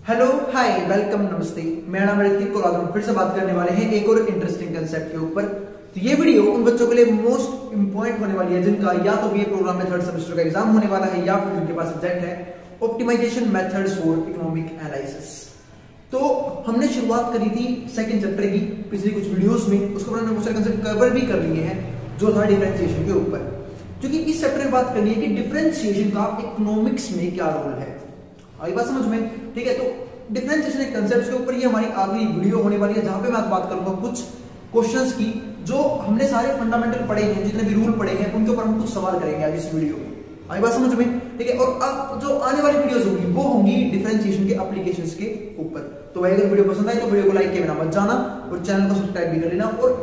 Hello hi welcome नमस्ते, मेरा नाम ऋतिक और आज हम फिर से बात करने वाले हैं एक और इंटरेस्टिंग कंसेप्ट के ऊपर। तो ये वीडियो उन बच्चों के लिए मोस्ट इंपॉर्टेंट होने वाली है जिनका या तो बीए प्रोग्राम में थर्ड सेमेस्टर का एग्जाम होने वाला है या फिर जिनके पास सब्जेक्ट है optimisation methods for economic analysis. तो हमने शुरुआत करी थी सेकंड चैप्टर की पिछली कुछ वीडियोस में, उसके बाद हमने बहुत सारे कंसेप्ट कवर भी कर लिए हैं जो था डिफरेंशिएशन के ऊपर, क्योंकि इस चैप्टर में बात करनी है कि डिफरेंशिएशन का इकोनॉमिक्स में क्या रोल है। आई बात समझ में? ठीक है, तो डिफरेंशिएशन के कांसेप्ट्स के ऊपर ये हमारी आखिरी वीडियो होने वाली है जहां पे मैं बात करूंगा कुछ क्वेश्चंस की जो हमने सारे फंडामेंटल पढ़े हैं, जितने भी रूल पढ़े हैं उनके ऊपर हम कुछ सवाल करेंगे आज इस वीडियो में। आई बात समझ में? ठीक है, और अब जो आने वाली वीडियोस होंगी वो होंगी डिफरेंशिएशन के एप्लीकेशंस के ऊपर। तो भाई अगर वीडियो पसंद आए तो वीडियो को लाइक के बिना मत जाना और चैनल को सब्सक्राइब भी कर लेना और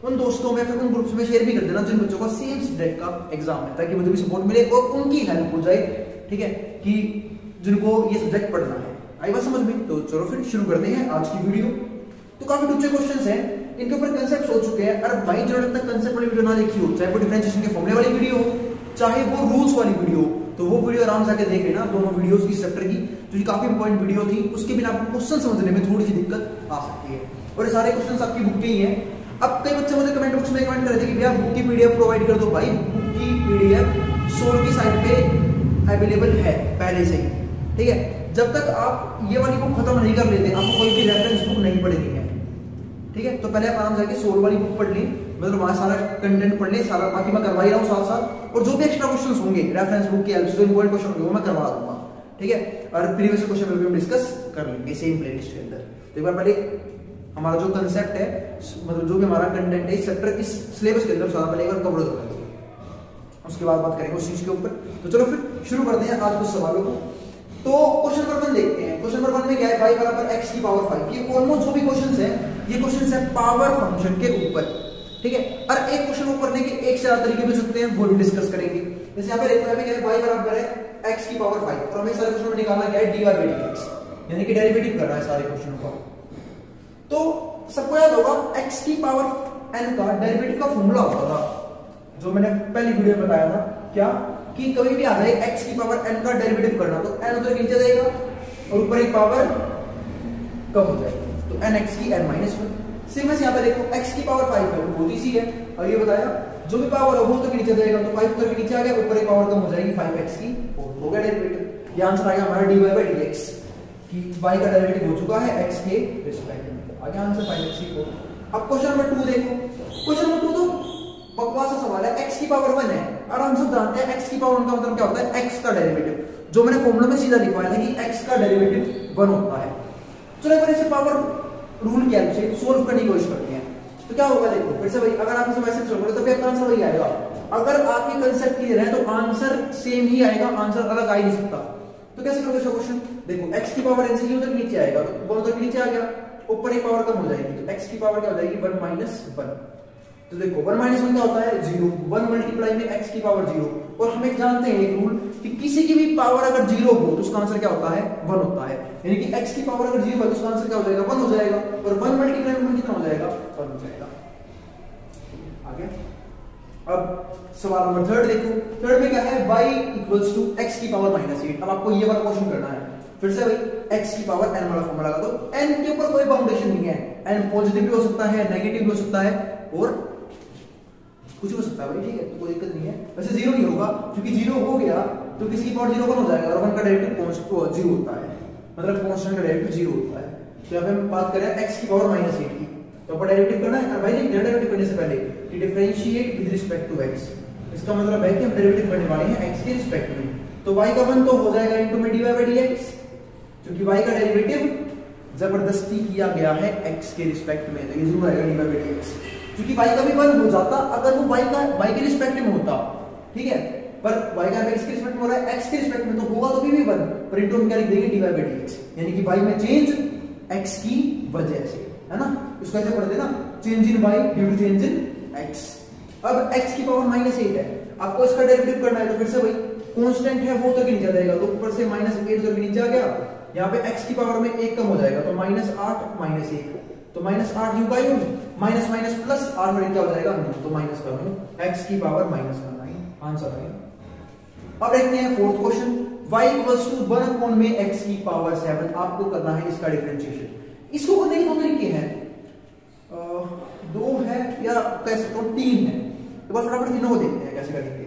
उन दोस्तों में फिर उन ग्रुप्स में शेयर भी कर देना जिन बच्चों का सेम सब्जेक्ट का एग्जाम है, ताकि मुझे भी सपोर्ट मिले और उनकी हेल्प हो जाए। ठीक है, कि जिनको ये सब्जेक्ट पढ़ना है। आई बात समझ में? तो चलो फिर शुरू करते हैं आज की वीडियो। तो काफी अच्छे क्वेश्चंस हैं, इनके ऊपर कंसेप्ट्स हो चुके हैं। अरे भाई जो तक कंसेप्ट वाली वीडियो ना देखी हो, चाहे वो डिफरेंशिएशन के फॉर्मूले वाली वीडियो हो चाहे वो रूल्स वाली वीडियो, तो वो वीडियो आराम से आके देख लेना, दोनों वीडियोस इस चैप्टर की, जो कि काफी इंपॉर्टेंट वीडियो थी। उसके बिना आपको क्वेश्चन समझने में थोड़ी सी दिक्कत आ सकती है और ये सारे क्वेश्चंस आपकी बुक के ही हैं। अब कई बच्चे मुझे कमेंट बॉक्स में कमेंट कर रहे थे कि भैया बुक की पीडीएफ प्रोवाइड कर दो। भाई बुक की पीडीएफ सोल की साइट पे अवेलेबल है पहले से ही। ठीक है, जब तक आप ये वाली बुक खत्म नहीं कर लेते आपको कोई भी रेफरेंस बुक नहीं पढ़नी है। ठीक है, तो पहले आप आराम से जाके सोल वाली बुक पढ़ ली, मतलब वहां सारा कंटेंट पढ़ ले सारा, बाकी मैं करवा ही रहा हूँ साथ साथ, और जो भी एक्स्ट्रा क्वेश्चंस होंगे रेफरेंस बुक के हेल्प से जो इंपॉर्टेंट क्वेश्चन होंगे वो मैं करवा दूंगा। ठीक है, और प्रीवियस क्वेश्चन भी हम डिस्कस कर लेंगे सेम प्लेलिस्ट के अंदर। तो एक बार पहले हमारा जो कंसेप्ट है, मतलब जो भी हमारा कंटेंट है इस चैप्टर इस सिलेबस के अंदर सारा पहले एक बार कवर हो जाएगा, उसके बाद बात करेंगे उस चीज के ऊपर। तो चलो फिर शुरू करते हैं आज कुछ सवालों को। तो क्वेश्चन नंबर 1 देखते हैं। क्वेश्चन नंबर 1 में क्या है? y बराबर x की पावर 5। ये ऑलमोस्ट जो भी क्वेश्चंस है ये क्वेश्चंस है पावर फंक्शन के ऊपर। ठीक है, और एक क्वेश्चन को करने के एक से ज्यादा तरीके भी सकते हैं, वो भी डिस्कस करेंगे। जैसे यहाँ पे देखते हैं क्या है, y बराबर है x की पावर 5 और हमें सारे क्वेश्चन में निकालना क्या है, dy बाई dx, यानी कि डेरिवेटिव करना है सारे क्वेश्चनों का। तो सबको याद होगा x की पावर n का डेरिवेटिव का फॉर्मूला होता था जो मैंने पहली वीडियो में बताया था, क्या कि कभी भी आ जाए x की पावर n का डेरिवेटिव करना तो n उधर नीचे जाएगा और ऊपर एक पावर कम हो जाएगी, तो nx की n माइनस 1। सेम ऐसे यहाँ पे देखो x की पावर 5 है, बहुत इजी है, और ये बताया जो भी पावर हो वो तो नीचे जाएगा, तो 5 उधर नीचे आ गया, ऊपर एक पावर कम हो जाएगी 5x की 4, हो गया डेरिवेटिव। ये आंसर आएगा हमारा dy बाई dx कि y का डेरिवेटिव हो चुका है x के रिस्पेक्ट में, आ गया आंसर 5x की 4। अब क्वेश्चन नंबर 2 देखो। क्वेश्चन नंबर 2 तो बकवास सा सवाल है, x की पावर 1 है और हम सब जानते हैं x की पावर 1 का मतलब क्या होता है, x का डेरिवेटिव, जो मैंने फॉर्मूला में सीधा लिखवाया था कि x का डेरिवेटिव 1 होता है। चलो एक बार इसे पावर रूल की हेल्प से सोल्व करने की कोशिश करते हैं। तो क्या होगा देखो फिर से भाई, अगर आप इसे वैसे सोल्व करें तो फिर आंसर वही आएगा। अगर आपके कंसेप्ट क्लियर है तो आंसर सेम ही आएगा, आंसर अलग आ ही नहीं सकता। तो कैसे करोगे इसका क्वेश्चन? देखो x की पावर n से उधर नीचे आएगा तो 1 उधर नीचे आ गया, ऊपर एक पावर कम हो जाएगी, तो x की पावर क्या हो जाएगी 1 माइनस 1। तो देखो 1 माइनस 1 क्या होता है 0, 1 मल्टीप्लाई में x की पावर 0, और हम एक जानते हैं एक रूल कि किसी की भी पावर अगर 0 हो तो उसका आंसर क्या होता है 1 होता है, यानी कि x की पावर अगर 0 है तो उसका आंसर क्या हो जाएगा 1 हो जाएगा, और 1 मल्टीप्लाई में कितना हो जाएगा 1 हो जाएगा। आगे अब सवाल नंबर 3 देखो। 3 में क्या है, y इक्वल्स टू x की पावर -8। अब आपको ये वाला क्वेश्चन करना है, फिर से भाई x की पावर n वाला फॉर्मूला लगा दो। n के ऊपर कोई बाउंडेशन नहीं है, n पॉजिटिव भी हो सकता है, नेगेटिव भी हो सकता है और कुछ हो सकता है भाई। ठीक है, तो कोई दिक्कत नहीं है। वैसे 0 नहीं होगा क्योंकि 0 हो गया तो किसी की पावर 0 1 हो जाएगा और 1 का डेरिवेटिव 0 होता है, मतलब कांस्टेंट का डेरिवेटिव 0 होता है। तो यहाँ पे हम बात करें x की पावर -8 की, तो अपन डेरिवेटिव करना है। भाई नहीं, डेरिवेटिव करने से पहले कि differentiate with respect to x, इसका मतलब है कि हम डेरिवेटिव करने वाले हैं x के रिस्पेक्ट में। तो y का 1 तो हो जाएगा इनटू में dy बाई dx, क्योंकि y का डेरिवेटिव जबरदस्ती किया गया है x के रिस्पेक्ट में, तो ये जरूर आएगा dy बाई dx, क्योंकि y का भी 1 हो जाता अगर वो y के रिस्पेक्ट में होता। ठीक है, पर y का x के रिस्पेक्ट में हो रहा है, x के रिस्पेक्ट में तो होगा तो भी 1, पर इनटू हम क्या लिख देंगे dy बाई dx, यानी कि y में चेंज x की वजह से, है ना। इसको ऐसे पढ़ते ना, change in y due to change in x। अब x की पावर -8 है, आपको इसका डेरिवेटिव करना है, तो फिर से भाई कांस्टेंट है वो तो नीचे जाएगा, तो ऊपर से -8 जो नीचे आ गया, यहाँ पे x की पावर में 1 कम हो जाएगा, तो -8 -1, तो -8 यूं का यूं, माइनस माइनस प्लस 8 बड़े क्या हो जाएगा 9, तो माइनस कर दूं x की पावर -9 आंसर आएगा। अब देखते हैं 4th question. y equals to 1 में x की पावर 7 आपको करना है इसका डिफरेंशिएशन। इसको करने के दो तरीके हैं, दो है या कह सकते हो 3 है। तो बस फटाफट तीनों को देखते हैं कैसे करेंगे,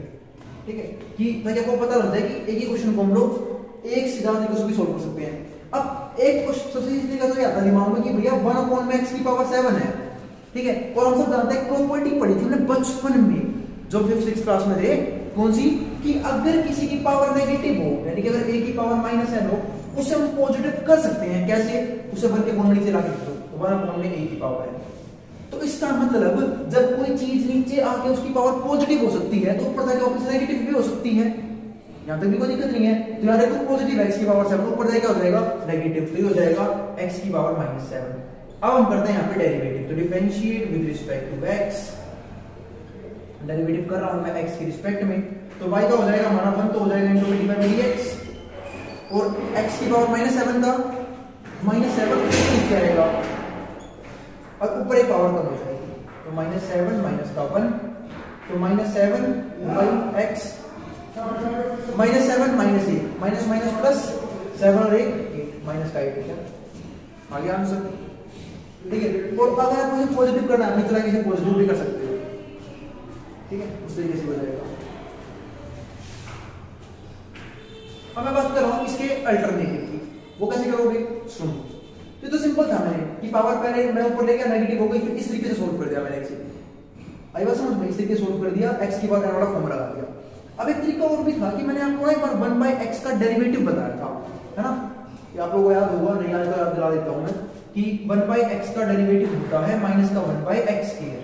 ठीक है, कि ताकि आपको पता लग जाए कि एक ही क्वेश्चन को हम लोग एक से ज्यादा तरीकों से भी सोल्व कर सकते हैं। अब एक क्वेश्चन सबसे इजी तरीका तो ये आता है दिमाग में कि भैया 1 में x की पावर 7 है, ठीक है, और हम सब जानते हैं प्रॉपर्टी पढ़ी थी हमने बचपन में जब 5th क्लास में थे, कौन सी, कि अगर किसी की पावर नेगेटिव हो यानी कि अगर a की पावर -n हो उसे हम पॉजिटिव कर सकते हैं। कैसे, उसे भर के कोण नीचे ला के दो तो 1 में a की पावर है। तो इसका मतलब जब कोई चीज नीचे आके उसकी पावर पॉजिटिव हो सकती है तो ऊपर जाके वापस नेगेटिव भी हो सकती है, यहां तक भी कोई दिक्कत नहीं है। तो यार देखो पॉजिटिव x की पावर 7 ऊपर जाके हो जाएगा नेगेटिव, तो ये हो जाएगा x की पावर -7। अब हम करते हैं यहां पे डेरिवेटिव, तो differentiate with respect to x, derivative कर रहा हूं मैं x के रिस्पेक्ट में, तो y का हो जाएगा हमारा 1 तो हो जाएगा इनटू dx, और x की पावर -7 का -7 नीचे आएगा और ऊपर एक पावर कम हो जाएगी, तो -7 माइनस का 1, तो -7 by x, -7 minus 8, minus minus plus 7 और 8 माइनस का 8, ठीक है, आ गया आंसर, ठीक है। और अगर आप मुझे पॉजिटिव करना है इस तरह से पॉजिटिव भी कर सकते हो, ठीक है, उस तरीके से हो जाएगा। अब मैं बात कर रहा हूं इसके अल्टरनेटिव की, वो कैसे करोगे, सुनो। तो सिंपल था मैंने कि पावर पहले मैं ऊपर ले गया नेगेटिव हो गई, फिर इस तरीके से सोल्व कर दिया मैंने x की, आई बात समझ में, इस तरीके से सोल्व कर दिया, x की पावर n वाला फॉर्मूला लगा दिया। अब एक तरीका और भी था कि मैंने आपको एक बार 1/x का डेरिवेटिव बताया था, है ना, ये आप लोगों को याद होगा, नहीं याद तो याद दिला देता हूं मैं कि 1/x का डेरिवेटिव होता है माइनस का 1/x स्क्वायर,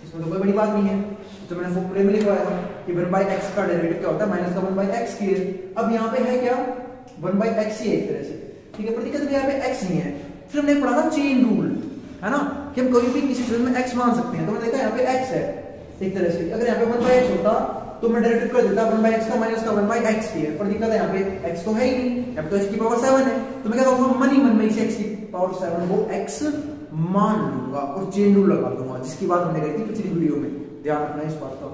इसमें तो कोई बड़ी बात नहीं है, तो मैंने फॉर्मूले में लिखवाया था कि 1/x का डेरिवेटिव क्या होता है माइनस का 1/x स्क्वायर। अब यहाँ पे है क्या 1/x ही एक तरह से, ठीक है, पर दिक्कत यहाँ पे x नहीं है। फिर हमने पढ़ा था चेन रूल, है ना, कि हम कभी भी किसी चीज में x मान सकते हैं, तो मैंने देखा यहाँ पे x है एक तरह से, अगर यहाँ पे 1/x होता तो मैं डेरिवेटिव कर देता 1/x का माइनस का 1/x स्क्वायर, पर दिक्कत है यहाँ पे x तो है ही नहीं, यहाँ पे तो x की पावर 7 है, तो मैं क्या करूंगा मन ही मन में इसे x की पावर 7 को x मान लूंगा और चेन रूल लगा दूंगा, जिसकी बात हमने कही थी पिछली वीडियो में, ध्यान रखना इस बात का,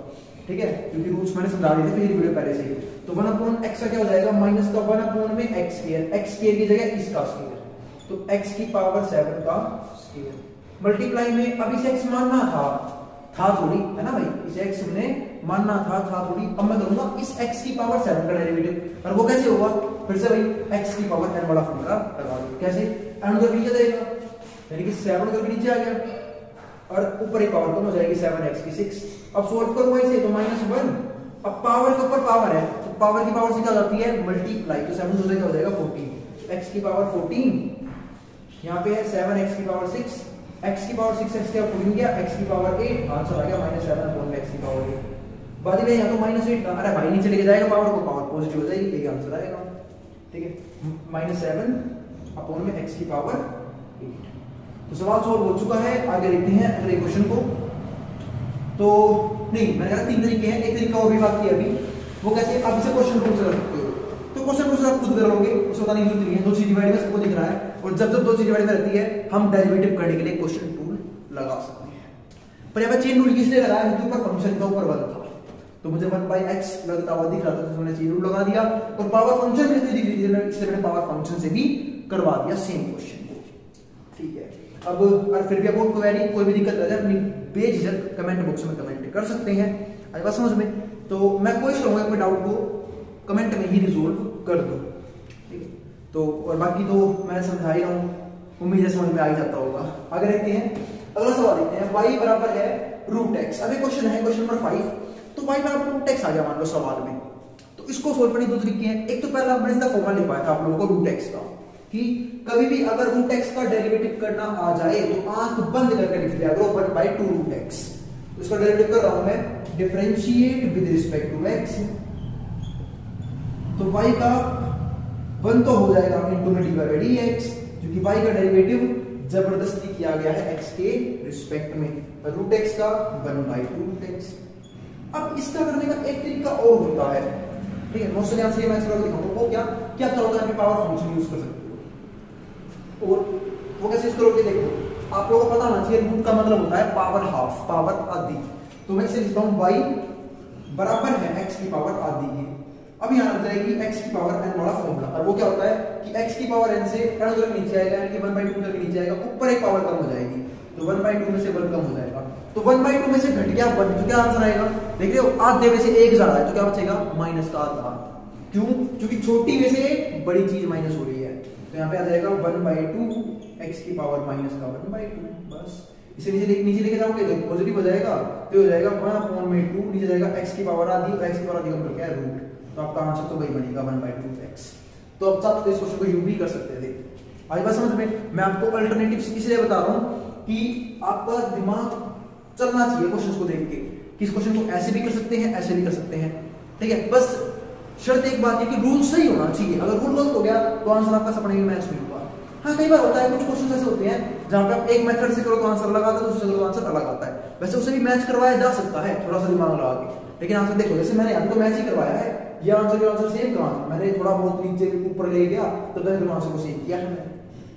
ठीक है, क्योंकि रूल्स मैंने समझा दिए थे पिछली वीडियो पहले से ही। तो 1/x का क्या हो जाएगा माइनस का 1 में x स्क्वायर की जगह इसका स्क्वायर, तो x की पावर 7 का स्क्वायर मल्टीप्लाई में, अब इसे x मानना था थोड़ी, है ना भाई, इसे x हमने मानना था थोड़ी। अब मैं करूंगा इस x की पावर 7 का डेरिवेटिव, और वो कैसे होगा, फिर से भाई x की पावर n वाला फॉर्मूला लगा दो, कैसे, n उधर नीचे जाएगा यानी कि 7 उधर नीचे आ गया और ऊपर एक पावर कम हो जाएगी 7x की 6। अब सॉल्व करूंगा इसे तो -1, अब पावर के ऊपर पावर है तो पावर की पावर से क्या जाती है मल्टीप्लाई, तो 7 हो जाएगा 14, x की पावर 14, यहाँ पे है 7x की पावर 6, x की पावर 6 x क्या 14 गया, x की पावर 8, आंसर आ गया -7 x की पावर 8। बाद में यहाँ तो -8 था, अरे भाई नीचे लेके जाएगा पावर को, पावर पॉजिटिव हो जाएगी, यही आंसर आएगा, ठीक है, -7 x की पावर 8। तो सवाल सॉल्व हो चुका है, आगे देखते हैं अगले क्वेश्चन को। तो नहीं, मैंने कहा 3 तरीके हैं, एक तरीका और भी बात की अभी, वो कैसे, आप इसे क्वेश्चन रूल से कर सकते हो, तो क्वेश्चन रूल से आप खुद करोगे, उसको बताने की जरूरत नहीं है, 2 चीज डिवाइड में सबको दिख रहा है, और जब 2 चीज डिवाइड में रहती है हम डेरिवेटिव करने के लिए क्वेश्चन रूल लगा सकते हैं। पर यहाँ चेन रूल किसने लगाया, क्योंकि ऊपर फंक्शन का ऊपर 1 था, तो मुझे 1/x लगता हुआ दिख रहा था, तो मैंने चेन रूल लगा दिया, और पावर फंक्शन में दिख रही थी, इसलिए मैंने पावर फंक्शन से भी करवा दिया सेम क्वेश्चन को, ठीक है। अब और फिर भी आपको क्वेरी कोई भी दिक्कत आ जाए अपनी बेझिझक कमेंट बॉक्स में कमेंट कर सकते हैं, आई बात समझ में, तो मैं कोशिश करूंगा अपने डाउट को कमेंट में ही रिजोल्व कर दूं, ठीक है। तो और बाकी तो मैं समझा ही रहा हूं, उम्मीद है समझ में आ ही जाता होगा। आगे देखते हैं, अगला सवाल देखते हैं, y बराबर है √x। अभी क्वेश्चन है क्वेश्चन नंबर 5, तो y बराबर √x आ गया मान लो सवाल में, तो इसको सोल्व करने के 2 तरीके हैं। एक तो पहला मैंने इसका फॉर्मूला लिखवाया था आप लोगों को √x का, कि कभी भी अगर √x का डेरिवेटिव करना आ जाए तो आंख बंद करके लिख दिया करो 1/2√x। तो इसका डेरिवेटिव कर रहा हूं मैं, differentiate with respect to x, तो y का 1 तो हो जाएगा dx, क्योंकि y का डेरिवेटिव जबरदस्ती किया गया है x के रिस्पेक्ट में, √x का 1/2√x। अब इसका करने का एक तरीका और होता है, ठीक है, मोस्टली आंसर मैं इसका दिखाऊंगा, वो क्या करोगे, यहाँ पे पावर फंक्शन यूज कर सकते हो, और वो कैसे यूज करोगे, देखो आप लोगों को पता होना चाहिए रूट का मतलब होता है पावर हाफ, पावर आधी, तो मैं इसे लिखता हूं y बराबर है x की पावर आधी की। अब यहाँ लग जाएगी x की पावर n वाला फॉर्मूला, और वो क्या होता है कि x की पावर n से n उधर नीचे आएगा, यानी कि 1/2 उधर नीचे आएगा, ऊपर एक पावर कम हो जाएगी, तो 1/2 में से 1 कम हो जाएगा, तो 1/2 में से घट गया 1, तो क्या आंसर आएगा, देख रहे हो आधे में से 1 जा रहा है, तो क्या बचेगा माइनस का आधा। क्यों? क्योंकि छोटी में से एक बड़ी चीज माइनस हो रही है, तो यहाँ पे आ जाएगा 1/2 x की पावर माइनस का 1/2, बस इसे नीचे लेके जाओगे तो पॉजिटिव हो जाएगा, तो हो जाएगा 1/2, नीचे जाएगा x की पावर आधी, और x की पावर आधी का क्या है रूट, तो आपका आंसर तो वही बनेगा 1/2x। तो अब चाहते तो इस क्वेश्चन को यूं भी कर सकते थे। आज बात समझ में, मैं आपको अल्टरनेटिव्स इसलिए बता रहा हूं कि आपका दिमाग चलना चाहिए क्वेश्चन को देख के, कि इस क्वेश्चन को ऐसे भी कर सकते हैं, ऐसे भी कर सकते हैं, ठीक है। बस शर्त एक बात है कि रूल सही होना चाहिए, अगर रूल गलत हो गया तो आंसर आपका सपने में मैच नहीं होगा। हाँ कई बार होता है, कुछ क्वेश्चन ऐसे होते हैं जहां पे आप एक मेथड से करो तो आंसर अलग आता है, दूसरे से करो तो आंसर अलग आता है, वैसे उसे भी मैच करवाया जा सकता है थोड़ा सा दिमाग लगा के, लेकिन आंसर देखो, जैसे मैंने यहाँ तो मैच ही करवाया है, ये आंसर सेम कहा था, मैंने थोड़ा बहुत नीचे ऊपर ले गया तो मैंने दोनों आंसर को सेम किया है,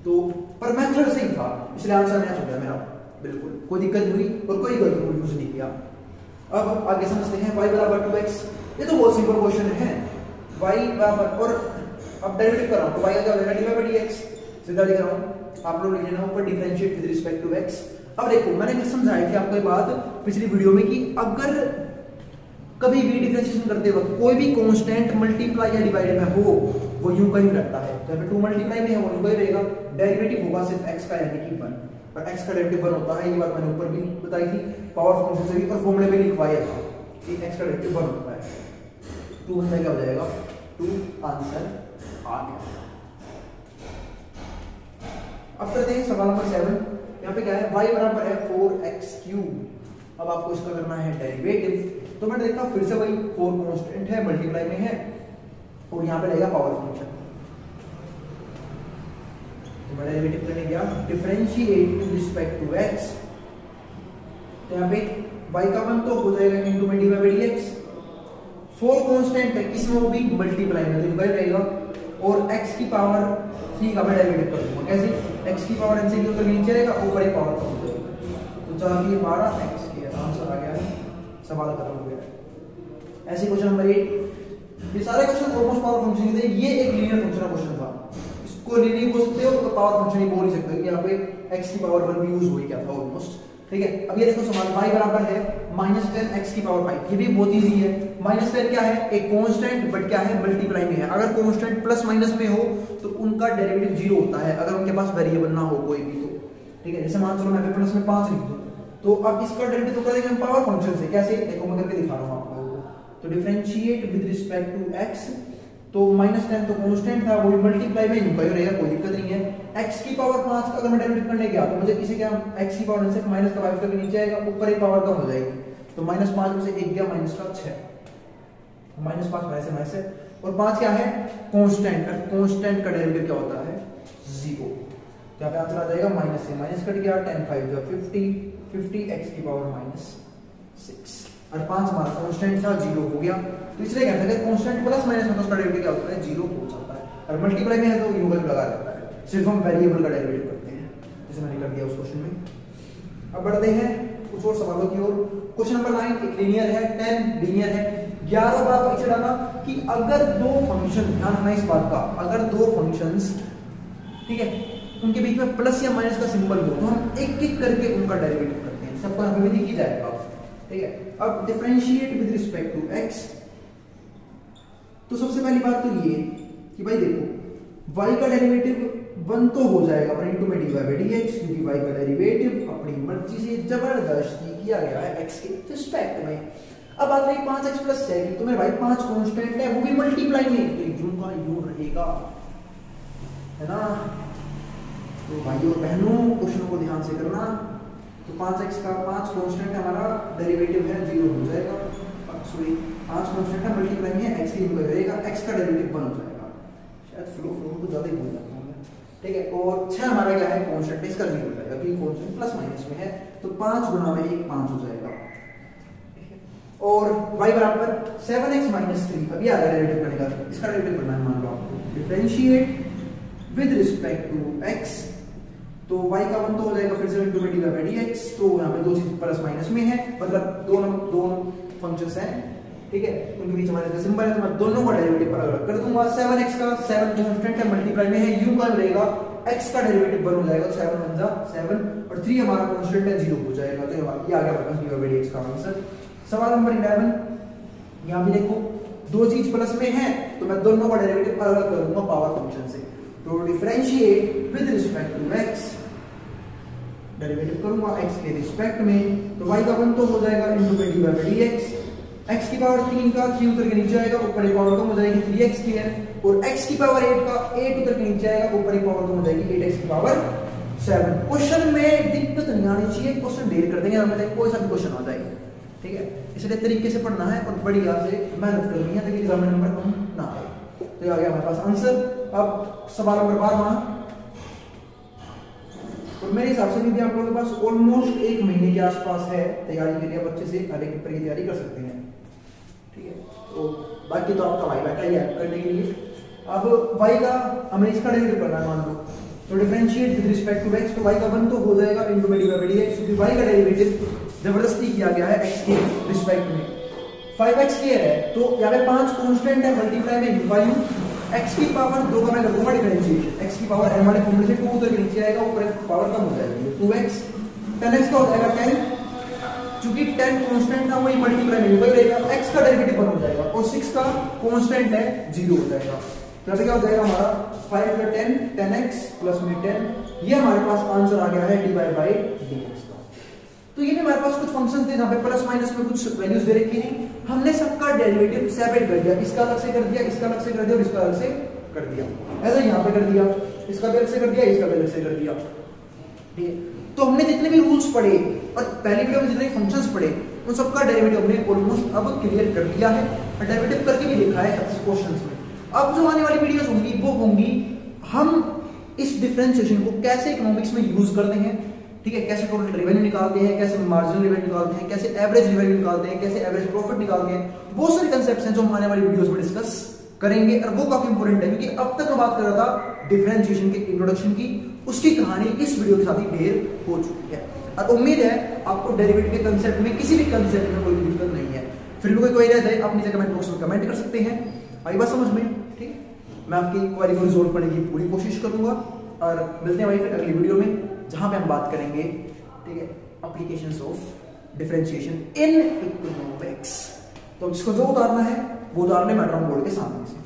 तो पर मेथड सही था, इसलिए आंसर मैच हो गया मेरा, बिल्कुल कोई दिक्कत नहीं हुई और कोई गलत रूल यूज नहीं किया। अब आगे समझते हैं y बराबर 2x, ये तो बहुत सिंपल क्वेश्चन है, y बराबर, और अब डेरिवेटिव कर रहा हूं तो y का क्या हो जाएगा dy/dx, सीधा लिख रहा हूं, आप लोग लिख लेना ऊपर differentiate with respect to x। अब देखो मैंने समझाई थी आपको ये बात पिछली वीडियो में कि अगर कभी भी डिफरेंशिएशन करते वक्त कोई भी कांस्टेंट मल्टीप्लाई या डिवाइड में हो, वो यूं का ही रहता है, जब 2 मल्टीप्लाई में है वो यूं का ही रहेगा, डेरिवेटिव होगा सिर्फ x का यानी कि 1, और x का डेरिवेटिव 1 होता है, ये बात मैंने ऊपर भी बताई थी पावर फंक्शन से भी, और फॉर्मूले में लिखवाया था कि x का डेरिवेटिव 1 होता है, 2 में क्या हो जाएगा 2, आंसर आ गया। अब करते हैं सवाल नंबर 7, यहाँ पे क्या है, y बराबर है 4x3, अब आपको इसका करना है डेरिवेटिव, तो मैंने देखा फिर से वही 4 कांस्टेंट है, मल्टीप्लाई में है, और यहाँ पे रहेगा पावर फंक्शन, तो मैं डेरिवेटिव करने गया differentiate with respect to x, तो यहाँ पे y का मान तो हो जाएगा इनटू में dy/dx, 4 कांस्टेंट है, इसमें वो भी मल्टीप्लाई में तो इनका रहेगा, और x की पावर 3 का मैं डेरिवेटिव कर दूंगा, कैसे, x की पावर n से क्यों कर नीचे रहेगा, ऊपर एक पावर कम हो जाएगा, तो चलिए 12x के आंसर आ गया, सवाल खत्म हो गया। ऐसे क्वेश्चन नंबर 8, ये सारे क्वेश्चन ऑलमोस्ट पावर फंक्शन थे, ये एक लीनियर फंक्शन का क्वेश्चन था, इसको लीनियर बोल सकते हो तो पावर फंक्शन ही बोल ही सकते हो, कि यहाँ पे x की पावर 1 भी यूज हो ही क्या था ऑलमोस्ट, ठीक है। अब ये देखो सवाल y बराबर है -10 x की पावर 5, ये भी बहुत इजी है, -10 क्या है, एक कांस्टेंट, बट क्या है मल्टीप्लाई में है, अगर कांस्टेंट प्लस माइनस में हो तो उनका डेरिवेटिव 0 होता है, अगर उनके पास वेरिएबल ना हो कोई भी, तो ठीक है, जैसे मान चलो मैं प्लस में 5 लिख दूं, तो अब इसका डेरिवेटिव तो करेंगे हम पावर फंक्शन से, कैसे, देखो मैं करके दिखा रहा हूं आपको, तो differentiate with respect to x, तो -10 तो कांस्टेंट था, वो भी मल्टीप्लाई में यूं का ही रहेगा, कोई दिक्कत नहीं है, x की पावर 5 का अगर मैं डेरिवेटिव करने गया तो मुझे इसे क्या, x की पावर से माइनस का 5 करके नीचे आएगा, ऊपर एक पावर कम हो जाएगी, तो -5 में से 1 गया, माइनस का 6, -5 माइनस है, और 5 क्या है कांस्टेंट, कांस्टेंट का डेरिवेटिव क्या होता है 0, तो यहाँ पे आंसर आ जाएगा माइनस से माइनस कट गया, 10 5 जो 50 x की पावर -6, और 5 हमारा कांस्टेंट था, 0 हो गया, तो इसलिए कहते हैं कांस्टेंट प्लस माइनस में तो उसका डेरिवेटिव क्या होता है 0 हो जाता है, और मल्टीप्लाई में है तो यूं लगा रहता है, सिर्फ हम वेरिएबल का डेरिवेटिव करते हैं, जैसे मैंने कर दिया उस क्वेश्चन में। अब बढ़ते हैं कुछ और सवालों की ओर। क्वेश्चन नंबर 9 एक लीनियर है, 10 लीनियर है। 11 बार पीछे डाला कि अगर दो फंक्शन, ध्यान रखना इस बात का, अगर दो फंक्शंस ठीक है उनके बीच में प्लस या माइनस का सिंबल हो तो हम एक एक करके उनका डेरिवेटिव करते हैं, सबका विधि की जाएगा, ठीक है। अब differentiate with respect to x, तो सबसे पहली बात तो ये कि भाई देखो y का डेरिवेटिव 1 तो हो जाएगा पर इनटू में dy/dx, क्योंकि y का डेरिवेटिव अपनी मर्जी से जबरदस्ती किया गया है x के रिस्पेक्ट में। अब बात रही 5x प्लस है, तो मेरे भाई 5 कांस्टेंट है, वो भी मल्टीप्लाई में, तो यूं का यूं रहेगा, है ना। तो भाइयों और बहनों क्वेश्चन को ध्यान से करना। तो 5x का 5 कांस्टेंट हमारा डेरिवेटिव है 0 हो जाएगा, सॉरी 5 कांस्टेंट है मल्टीप्लाई में x की वैल्यू रहेगा, x का डेरिवेटिव 1 हो जाएगा, शायद फ्लो को ज्यादा ही भूल जाता हूं मैं, ठीक है। और 6 हमारा क्या है कांस्टेंट, इसका 0 हो जाएगा क्योंकि कांस्टेंट प्लस माइनस में है, तो 5 गुना में 1 5 हो जाएगा। और y बराबर 7x - 3, अभी आ गया डेरिवेटिव करने का, इसका डेरिवेटिव करना है, मान लो आपको differentiate with respect to x, तो y का 1 तो हो जाएगा फिर से इनटू में dy/dx, तो यहां पे दो चीज प्लस माइनस में है, मतलब दोनों फंक्शंस हैं ठीक है, उनके बीच हमारे सिंबल है, तो मैं दोनों का डेरिवेटिव अलग अलग कर दूंगा। 7x का 7 कांस्टेंट है, मल्टीप्लाई में है, u का रहेगा x का डेरिवेटिव 1 हो जाएगा, 7 1 जा 7 और 3 हमारा कांस्टेंट है 0 हो जाएगा। तो ये आ गया हमारे पास dy/dx का आंसर। सवाल नंबर 11, यहां भी देखो दो चीज प्लस में है तो मैं दोनों का डेरिवेटिव अलग अलग करूंगा पावर फंक्शन से। तो differentiate with respect to x, derivative करूंगा x के रिस्पेक्ट में, तो y का 1 तो हो जाएगा इनटू dy/dx, x की पावर 3 का 3 उतर के नीचे आएगा, ऊपर एक पावर कम हो जाएगी 3x की है, और x की पावर 8 का 8 उतर के नीचे आएगा, ऊपर एक पावर कम हो जाएगी 8x की पावर 7। क्वेश्चन में दिक्कत नहीं आनी चाहिए, क्वेश्चन ढेर कर देंगे, हमें कोई सा भी क्वेश्चन आ जाएगा, ठीक है, इसलिए तरीके से पढ़ना है और बढ़िया से मेहनत करनी है ताकि एग्जाम में नंबर कम ना आए। तो ये आ गया हमारे पास आंसर। अब सवाल नंबर 12, और मेरे हिसाब से भी आप लोगों के पास ऑलमोस्ट 1 महीने के आसपास है तैयारी के लिए, आप अच्छे से हर एक पेपर की तैयारी कर सकते हैं, ठीक है। तो बाकी तो आपका भाई बैठा ही है करने के लिए। अब y का हमें इसका डेरिवेटिव करना है, मान लो तो differentiate with respect to x, तो y का 1 तो हो जाएगा इनटू dy/dx, क्योंकि y का डेरिवेटिव जबरदस्ती किया गया है x के रिस्पेक्ट में। 5x स्क्वायर है तो यहाँ पे 5 कांस्टेंट है, मल्टीप्लाई में u बाय u, x की पावर 2 का मैं कर दूंगा डिफरेंशिएशन, x की पावर m वाले फॉर्मूले से 2 उधर के नीचे आएगा, ऊपर पावर कम हो जाएगी 2x, 10x का हो जाएगा 10, क्योंकि 10 कांस्टेंट था वही मल्टीप्लाई में वही रहेगा, x का डेरिवेटिव 1 हो जाएगा, और 6 का कांस्टेंट है 0 हो जाएगा। तो क्या हो जाएगा हमारा 5 का 10 10x प्लस में 10, ये हमारे पास आंसर आ गया है dy/dx का। तो ये भी हमारे पास कुछ फंक्शन थे जहां पे प्लस माइनस में कुछ वैल्यूज दे रखी हैं, हमने सबका डेरिवेटिव सेपरेट कर दिया, इसका अलग से कर दिया, इसका अलग से कर दिया और इसका अलग से कर दिया, ऐसा यहां पे कर दिया, इसका अलग से कर दिया, इसका अलग से कर दिया, ठीक है। तो हमने जितने भी रूल्स पढ़े और पहली वीडियो में जितने फंक्शंस पढ़े उन सबका डेरिवेटिव हमने ऑलमोस्ट अब क्लियर कर दिया है और डेरिवेटिव करके भी देखा है क्वेश्चंस में। अब जो आने वाली वीडियोस होंगी वो होंगी हम इस डिफरेंशिएशन को कैसे इकोनॉमिक्स में यूज करते हैं, ठीक है, कैसे टोटल रेवेन्यू निकालते हैं, कैसे मार्जिनल रेवेन्यू निकालते हैं, कैसे एवरेज रेवेन्यू निकालते हैं, कैसे एवरेज प्रॉफिट निकालते हैं, बहुत सारे कंसेप्ट्स हैं जो हम आने वाली वीडियोस में डिस्कस करेंगे और वो काफी इंपॉर्टेंट है, क्योंकि अब तक मैं बात कर रहा था डिफरेंशिएशन के इंट्रोडक्शन की, उसकी कहानी इस वीडियो के साथ ही ढेर हो चुकी है और उम्मीद है आपको डेरिवेटिव के कंसेप्ट में किसी भी कंसेप्ट में कोई दिक्कत नहीं है। फिर भी कोई क्वेरी रह जाए आप नीचे कमेंट बॉक्स में कमेंट कर सकते हैं। आई बात समझ में, ठीक, मैं आपकी क्वेरी को रिजॉल्व करने की पूरी कोशिश करूंगा और मिलते हैं भाई फिर अगली वीडियो में जहां पे हम बात करेंगे, ठीक है, applications of differentiation in economics. तो जिसको जो उतारना है वो उतारने मैट्रॉन बोर्ड के सामने से।